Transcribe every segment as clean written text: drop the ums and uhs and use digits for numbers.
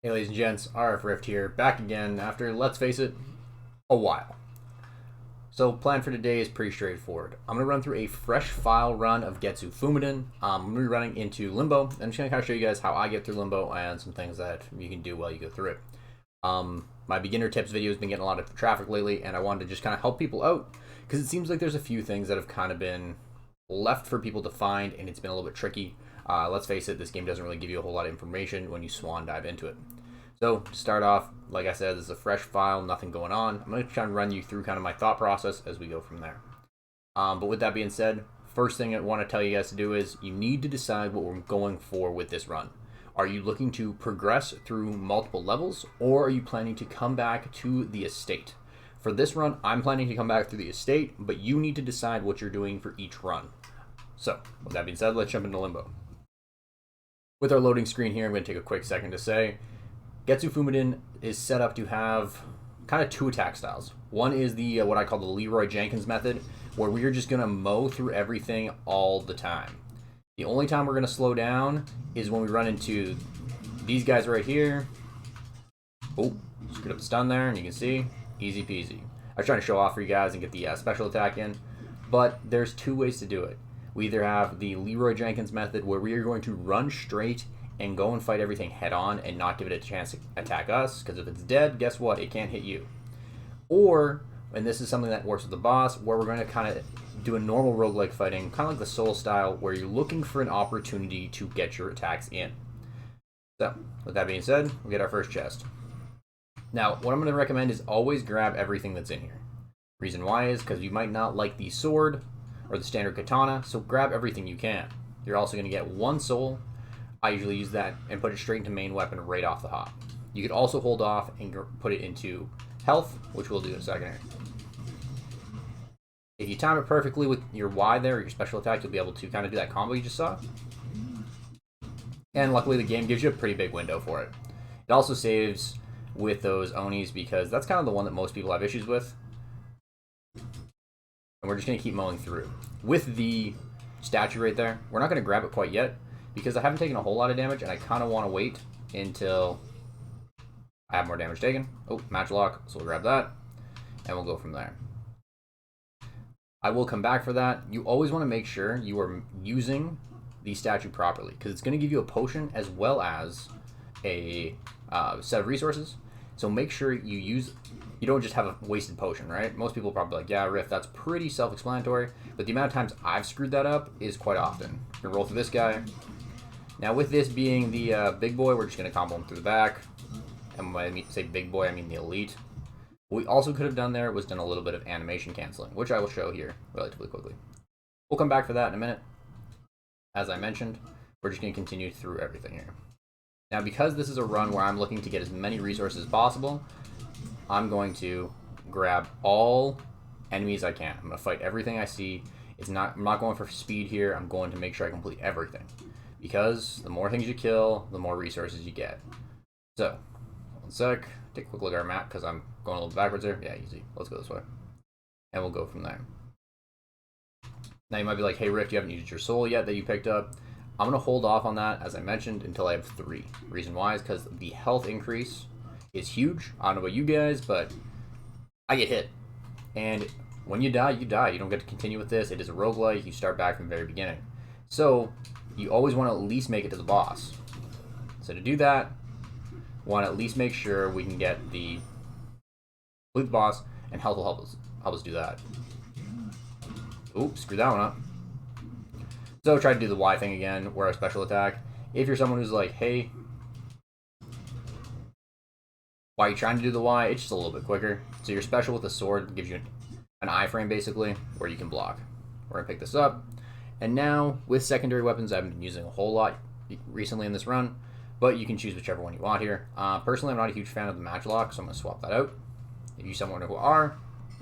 Hey ladies and gents, RF Rift here, back again after, let's face it, a while. So plan for today is pretty straightforward. I'm going to run through a fresh file run of Getsu Fuma. I'm going to be running into Limbo, and I'm just going to kind of show you guys how I get through Limbo and some things that you can do while you go through it. My beginner tips video has been getting a lot of traffic lately, and I wanted to just kind of help people out, because it seems like there's a few things that have kind of been left for people to find, and it's been a little bit tricky. Let's face it, this game doesn't really give you a whole lot of information when you swan dive into it. So to start off, like I said, this is a fresh file, nothing going on. I'm going to try and run you through kind of my thought process as we go from there. But with that being said, first thing I want to tell you guys to do is you need to decide what we're going for with this run. Are you looking to progress through multiple levels, or are you planning to come back to the estate? For this run, I'm planning to come back through the estate, but you need to decide what you're doing for each run. So, with that being said, let's jump into Limbo. With our loading screen here, I'm going to take a quick second to say, Getsu Fuma is set up to have kind of two attack styles. One is the what I call the Leroy Jenkins method, where we're just going to mow through everything all the time. The only time we're going to slow down is when we run into these guys right here. Oh, screwed up the stun there, and you can see, easy peasy. I was trying to show off for you guys and get the special attack in, but there's two ways to do it. We either have the Leroy Jenkins method, where we are going to run straight and go and fight everything head on and not give it a chance to attack us, because if it's dead, guess what? It can't hit you. Or, and this is something that works with the boss, where we're going to kind of do a normal roguelike fighting, kind of like the Soul style, where you're looking for an opportunity to get your attacks in. So, with that being said, we'll get our first chest. Now, what I'm going to recommend is always grab everything that's in here. Reason why is because you might not like the sword or the standard katana, so grab everything you can. You're also going to get one soul. I usually use that and put it straight into main weapon right off the hop. You could also hold off and put it into health, which we'll do in a second here. If you time it perfectly with your Y there, or your special attack, you'll be able to kind of do that combo you just saw. And luckily the game gives you a pretty big window for it. It also saves with those Onis, because that's kind of the one that most people have issues with. And we're just going to keep mowing through. With the statue right there, we're not going to grab it quite yet, because I haven't taken a whole lot of damage, and I kind of want to wait until I have more damage taken. Oh, match lock, so we'll grab that, and we'll go from there. I will come back for that. You always want to make sure you are using the statue properly, because it's going to give you a potion as well as a set of resources. So make sure you don't just have a wasted potion, right? Most people are probably like, yeah, Riff, that's pretty self-explanatory, but the amount of times I've screwed that up is quite often. We're going to roll through this guy. Now, with this being the big boy, we're just going to combo him through the back. And when I say big boy, I mean the elite. What we also could have done there was done a little bit of animation canceling, which I will show here relatively quickly. We'll come back for that in a minute. As I mentioned, we're just going to continue through everything here. Now, because this is a run where I'm looking to get as many resources as possible, I'm going to grab all enemies I can. I'm going to fight everything I see. I'm not going for speed here. I'm going to make sure I complete everything, because the more things you kill, the more resources you get. So, one sec. Take a quick look at our map, because I'm going a little backwards there. Yeah, easy. Let's go this way. And we'll go from there. Now, you might be like, hey, Rick, you haven't used your soul yet that you picked up. I'm going to hold off on that, as I mentioned, until I have 3. Reason why is because the health increase is huge. I don't know about you guys, but I get hit. And when you die, you die. You don't get to continue with this. It is a roguelike. You start back from the very beginning. So, you always want to at least make it to the boss. So to do that, want to at least make sure we can get the complete boss, and health will help us do that. Oops, screw that one up. So try to do the Y thing again, where our special attack. If you're someone who's like, hey, why are you trying to do the Y? It's just a little bit quicker. So your special with the sword gives you an iframe, basically, where you can block. We're going to pick this up. And now, with secondary weapons, I haven't been using a whole lot recently in this run, but you can choose whichever one you want here. Personally, I'm not a huge fan of the match lock, so I'm going to swap that out. If you someone who are,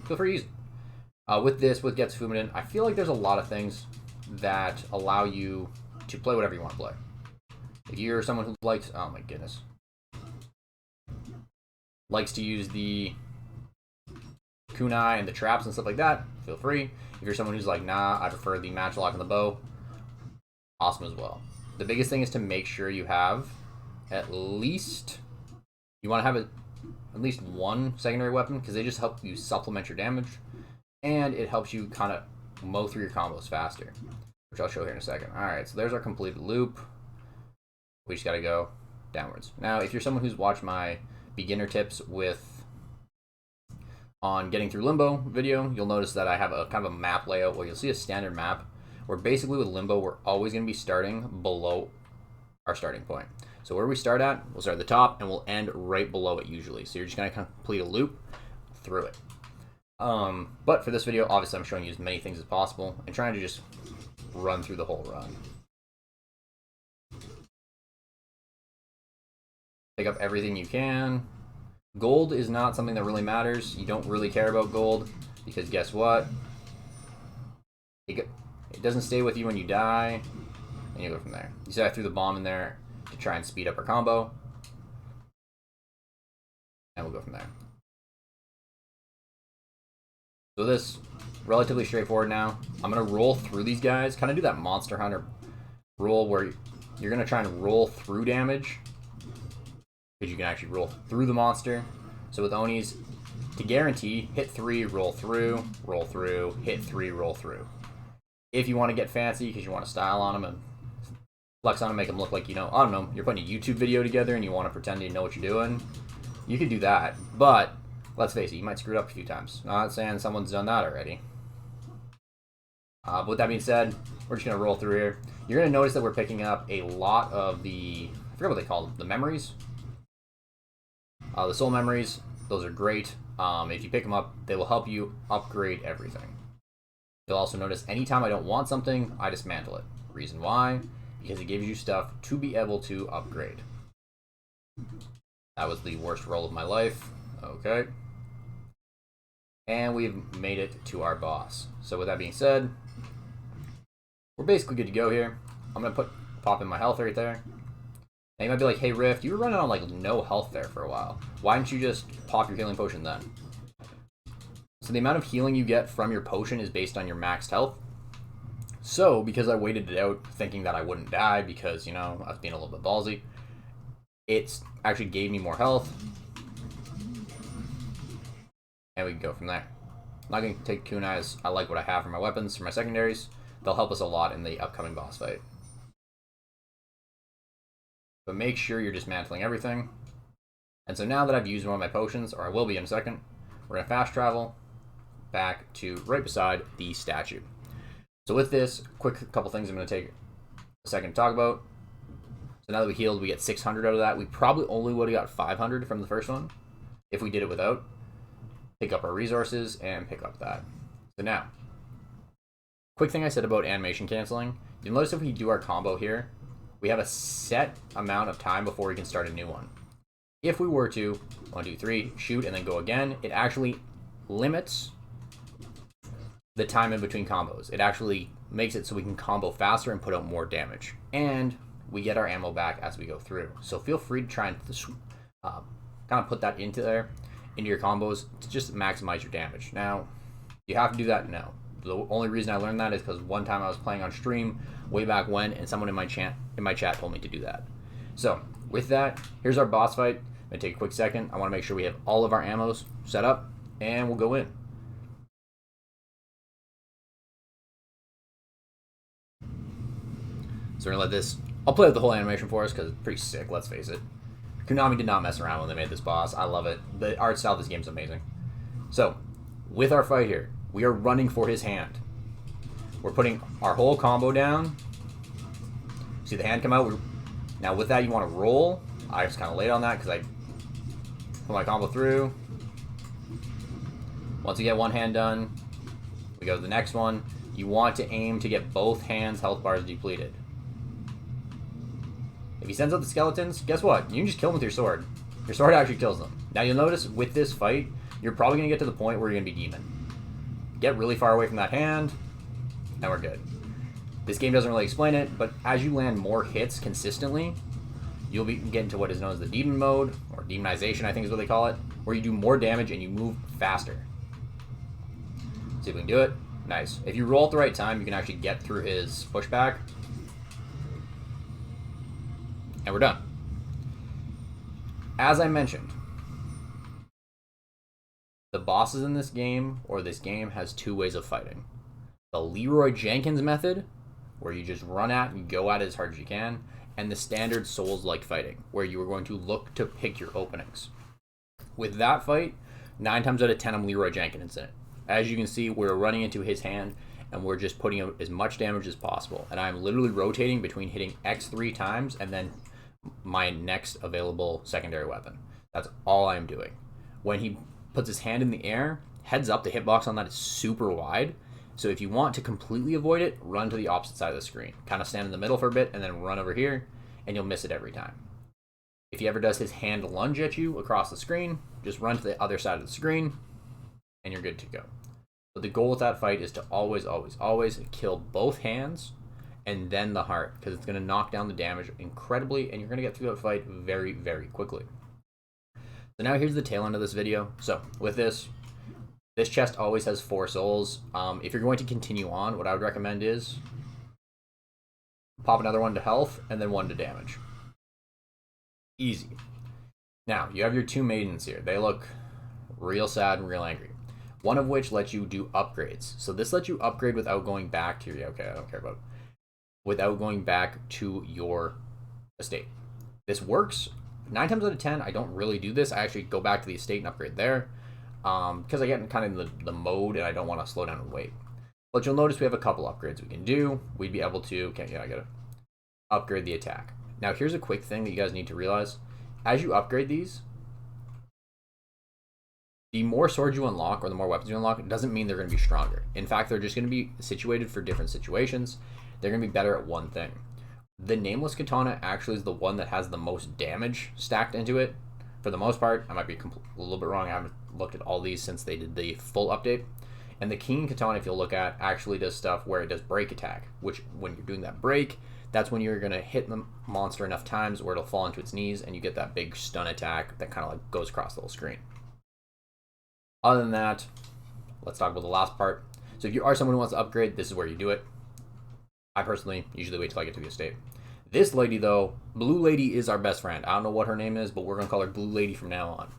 feel free to use it. With Getsu Fuma, I feel like there's a lot of things that allow you to play whatever you want to play. If you're someone who likes, oh my goodness, likes to use the kunai and the traps and stuff like that, feel free. If you're someone who's like, nah, I prefer the match lock and the bow, awesome as well. The biggest thing is to make sure you have at least You want to have at least one secondary weapon because they just help you supplement your damage, and it helps you kind of mow through your combos faster, which I'll show here in a second. Alright, so there's our completed loop. We just gotta go downwards. Now, if you're someone who's watched my beginner tips on getting through Limbo video, you'll notice that I have a kind of a map layout where you'll see a standard map where basically with Limbo, we're always going to be starting below our starting point. So where we start at, we'll start at the top and we'll end right below it usually. So you're just going to complete a loop through it. But for this video, obviously I'm showing you as many things as possible and trying to just run through the whole run. Pick up everything you can. Gold is not something that really matters. You don't really care about gold because guess what? It doesn't stay with you when you die, and you go from there. You see I threw the bomb in there to try and speed up our combo, and we'll go from there. So this, relatively straightforward now. I'm going to roll through these guys, kind of do that Monster Hunter roll where you're going to try and roll through damage, because you can actually roll through the monster. So with Onis, to guarantee, hit 3, roll through, hit 3, roll through. If you want to get fancy, because you want to style on them and flex on them, make them look like, you know, I don't know, you're putting a YouTube video together and you want to pretend you know what you're doing, you could do that. But, let's face it, you might screw it up a few times. Not saying someone's done that already. But with that being said, we're just going to roll through here. You're going to notice that we're picking up a lot of the, I forget what they call them, the memories. The soul memories, those are great. If you pick them up, they will help you upgrade everything. You'll also notice anytime I don't want something, I dismantle it. Reason why? Because it gives you stuff to be able to upgrade. That was the worst roll of my life. Okay. And we've made it to our boss. So with that being said, we're basically good to go here. I'm going to pop in my health right there. And you might be like, hey Rift, you were running on like no health there for a while. Why didn't you just pop your healing potion then? So the amount of healing you get from your potion is based on your maxed health. So, because I waited it out thinking that I wouldn't die because, you know, I was being a little bit ballsy, it actually gave me more health. And we can go from there. I'm not going to take kunais. I like what I have for my weapons, for my secondaries. They'll help us a lot in the upcoming boss fight. But make sure you're dismantling everything. And so now that I've used one of my potions, or I will be in a second, we're going to fast travel back to right beside the statue. So with this, quick couple things I'm going to take a second to talk about. So now that we healed, we get 600 out of that. We probably only would have got 500 from the first one if we did it without. Pick up our resources and pick up that. So now, quick thing I said about animation canceling. You'll notice if we do our combo here, we have a set amount of time before we can start a new one. If we were to 1, 2, 3, shoot and then go again, it actually limits the time in between combos. It actually makes it so we can combo faster and put out more damage. And we get our ammo back as we go through. So feel free to try and kind of put that into your combos to just maximize your damage. Now, you have to do that? No. The only reason I learned that is because one time I was playing on stream way back when, and someone in my chat told me to do that. So with that, here's our boss fight. I'm gonna take a quick second. I want to make sure we have all of our ammos set up, and we'll go in. So we're gonna let this. I'll play with the whole animation for us because it's pretty sick. Let's face it. Konami did not mess around when they made this boss. I love it. The art style of this game is amazing. So with our fight here, we are running for his hand. We're putting our whole combo down. See the hand come out? Now with that, you want to roll. I was kind of late on that because I put my combo through. Once you get one hand done, we go to the next one. You want to aim to get both hands' health bars depleted. If he sends out the skeletons, guess what? You can just kill them with your sword. Your sword actually kills them. Now you'll notice with this fight, you're probably going to get to the point where you're going to be demon. Get really far away from that hand, and we're good. This game doesn't really explain it, but as you land more hits consistently, you'll be getting to what is known as the demon mode, or demonization I think is what they call it, where you do more damage and you move faster. See if we can do it. Nice. If you roll at the right time, you can actually get through his pushback. And we're done. As I mentioned, The bosses in this game, or this game, has two ways of fighting. The Leroy Jenkins method, where you just run at and go at it as hard as you can, and the standard Souls-like fighting, where you are going to look to pick your openings. With that fight, 9 times out of 10, I'm Leroy Jenkins in it. As you can see, we're running into his hand, and we're just putting out as much damage as possible. And I'm literally rotating between hitting X 3 times and then my next available secondary weapon. That's all I'm doing. When he puts his hand in the air, heads up, the hitbox on that is super wide. So if you want to completely avoid it, run to the opposite side of the screen. Kind of stand in the middle for a bit and then run over here, and you'll miss it every time. If he ever does his hand lunge at you across the screen, just run to the other side of the screen, and you're good to go. But the goal with that fight is to always, always, always kill both hands and then the heart, because it's going to knock down the damage incredibly, and you're going to get through that fight very, very quickly. So now here's the tail end of this video. So with this chest always has 4 souls. If you're going to continue on, what I would recommend is pop another 1 to health and then 1 to damage. Easy. Now, you have your 2 maidens here. They look real sad and real angry. One of which lets you do upgrades. So this lets you upgrade without going back to your, okay, I don't care about, without going back to your estate. This works 9 times out of 10. I don't really do this. I actually go back to the estate and upgrade there. Because I get kind of in the mode and I don't want to slow down and wait. But you'll notice we have a couple upgrades we can do. We'd be able to, okay, yeah, I gotta upgrade the attack. Now here's a quick thing that you guys need to realize. As you upgrade these, the more swords you unlock or the more weapons you unlock, it doesn't mean they're going to be stronger. In fact, they're just going to be situated for different situations. They're going to be better at one thing. The Nameless Katana actually is the one that has the most damage stacked into it. For the most part, I might be a little bit wrong. I haven't looked at all these since they did the full update. And the King Katana, if you'll look at, actually does stuff where it does break attack, which when you're doing that break, that's when you're going to hit the monster enough times where it'll fall into its knees and you get that big stun attack that kind of like goes across the whole screen. Other than that, let's talk about the last part. So if you are someone who wants to upgrade, this is where you do it. I personally usually wait till I get to the estate. This lady, though, Blue Lady is our best friend. I don't know what her name is, but we're going to call her Blue Lady from now on.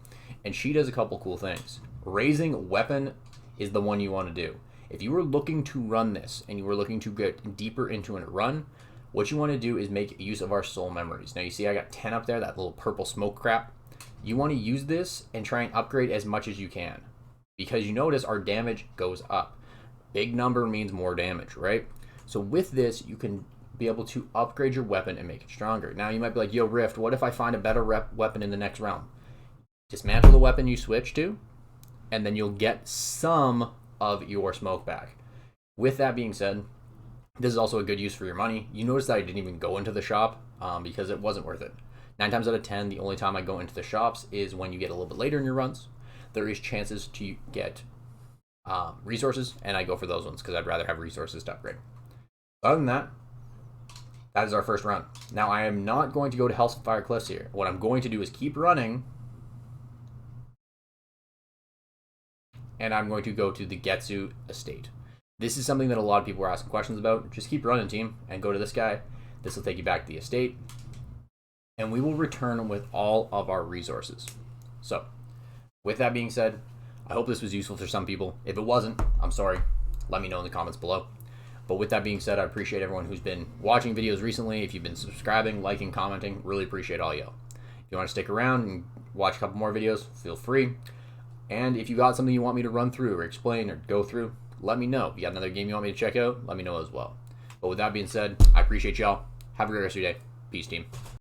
And she does a couple cool things. Raising weapon is the one you want to do. If you were looking to run this and you were looking to get deeper into a run, what you want to do is make use of our soul memories. Now you see I got 10 up there, that little purple smoke crap. You want to use this and try and upgrade as much as you can. Because you notice our damage goes up. Big number means more damage, right? So with this, you can be able to upgrade your weapon and make it stronger. Now you might be like, yo Rift, what if I find a better weapon in the next round? Dismantle the weapon you switch to, and then you'll get some of your smoke back. With that being said, this is also a good use for your money. You notice that I didn't even go into the shop because it wasn't worth it. 9 times out of 10, the only time I go into the shops is when you get a little bit later in your runs. There is chances to get resources, and I go for those ones because I'd rather have resources to upgrade. Other than that, that is our first run. Now, I am not going to go to Hellfire Cliffs here. What I'm going to do is keep running, and I'm going to go to the Getsu estate. This is something that a lot of people are asking questions about. Just keep running, team, and go to this guy. This will take you back to the estate, and we will return with all of our resources. So, with that being said, I hope this was useful for some people. If it wasn't, I'm sorry. Let me know in the comments below. But with that being said, I appreciate everyone who's been watching videos recently. If you've been subscribing, liking, commenting, really appreciate all y'all. If you want to stick around and watch a couple more videos, feel free. And if you got something you want me to run through or explain or go through, let me know. If you got another game you want me to check out, let me know as well. But with that being said, I appreciate y'all. Have a great rest of your day. Peace, team.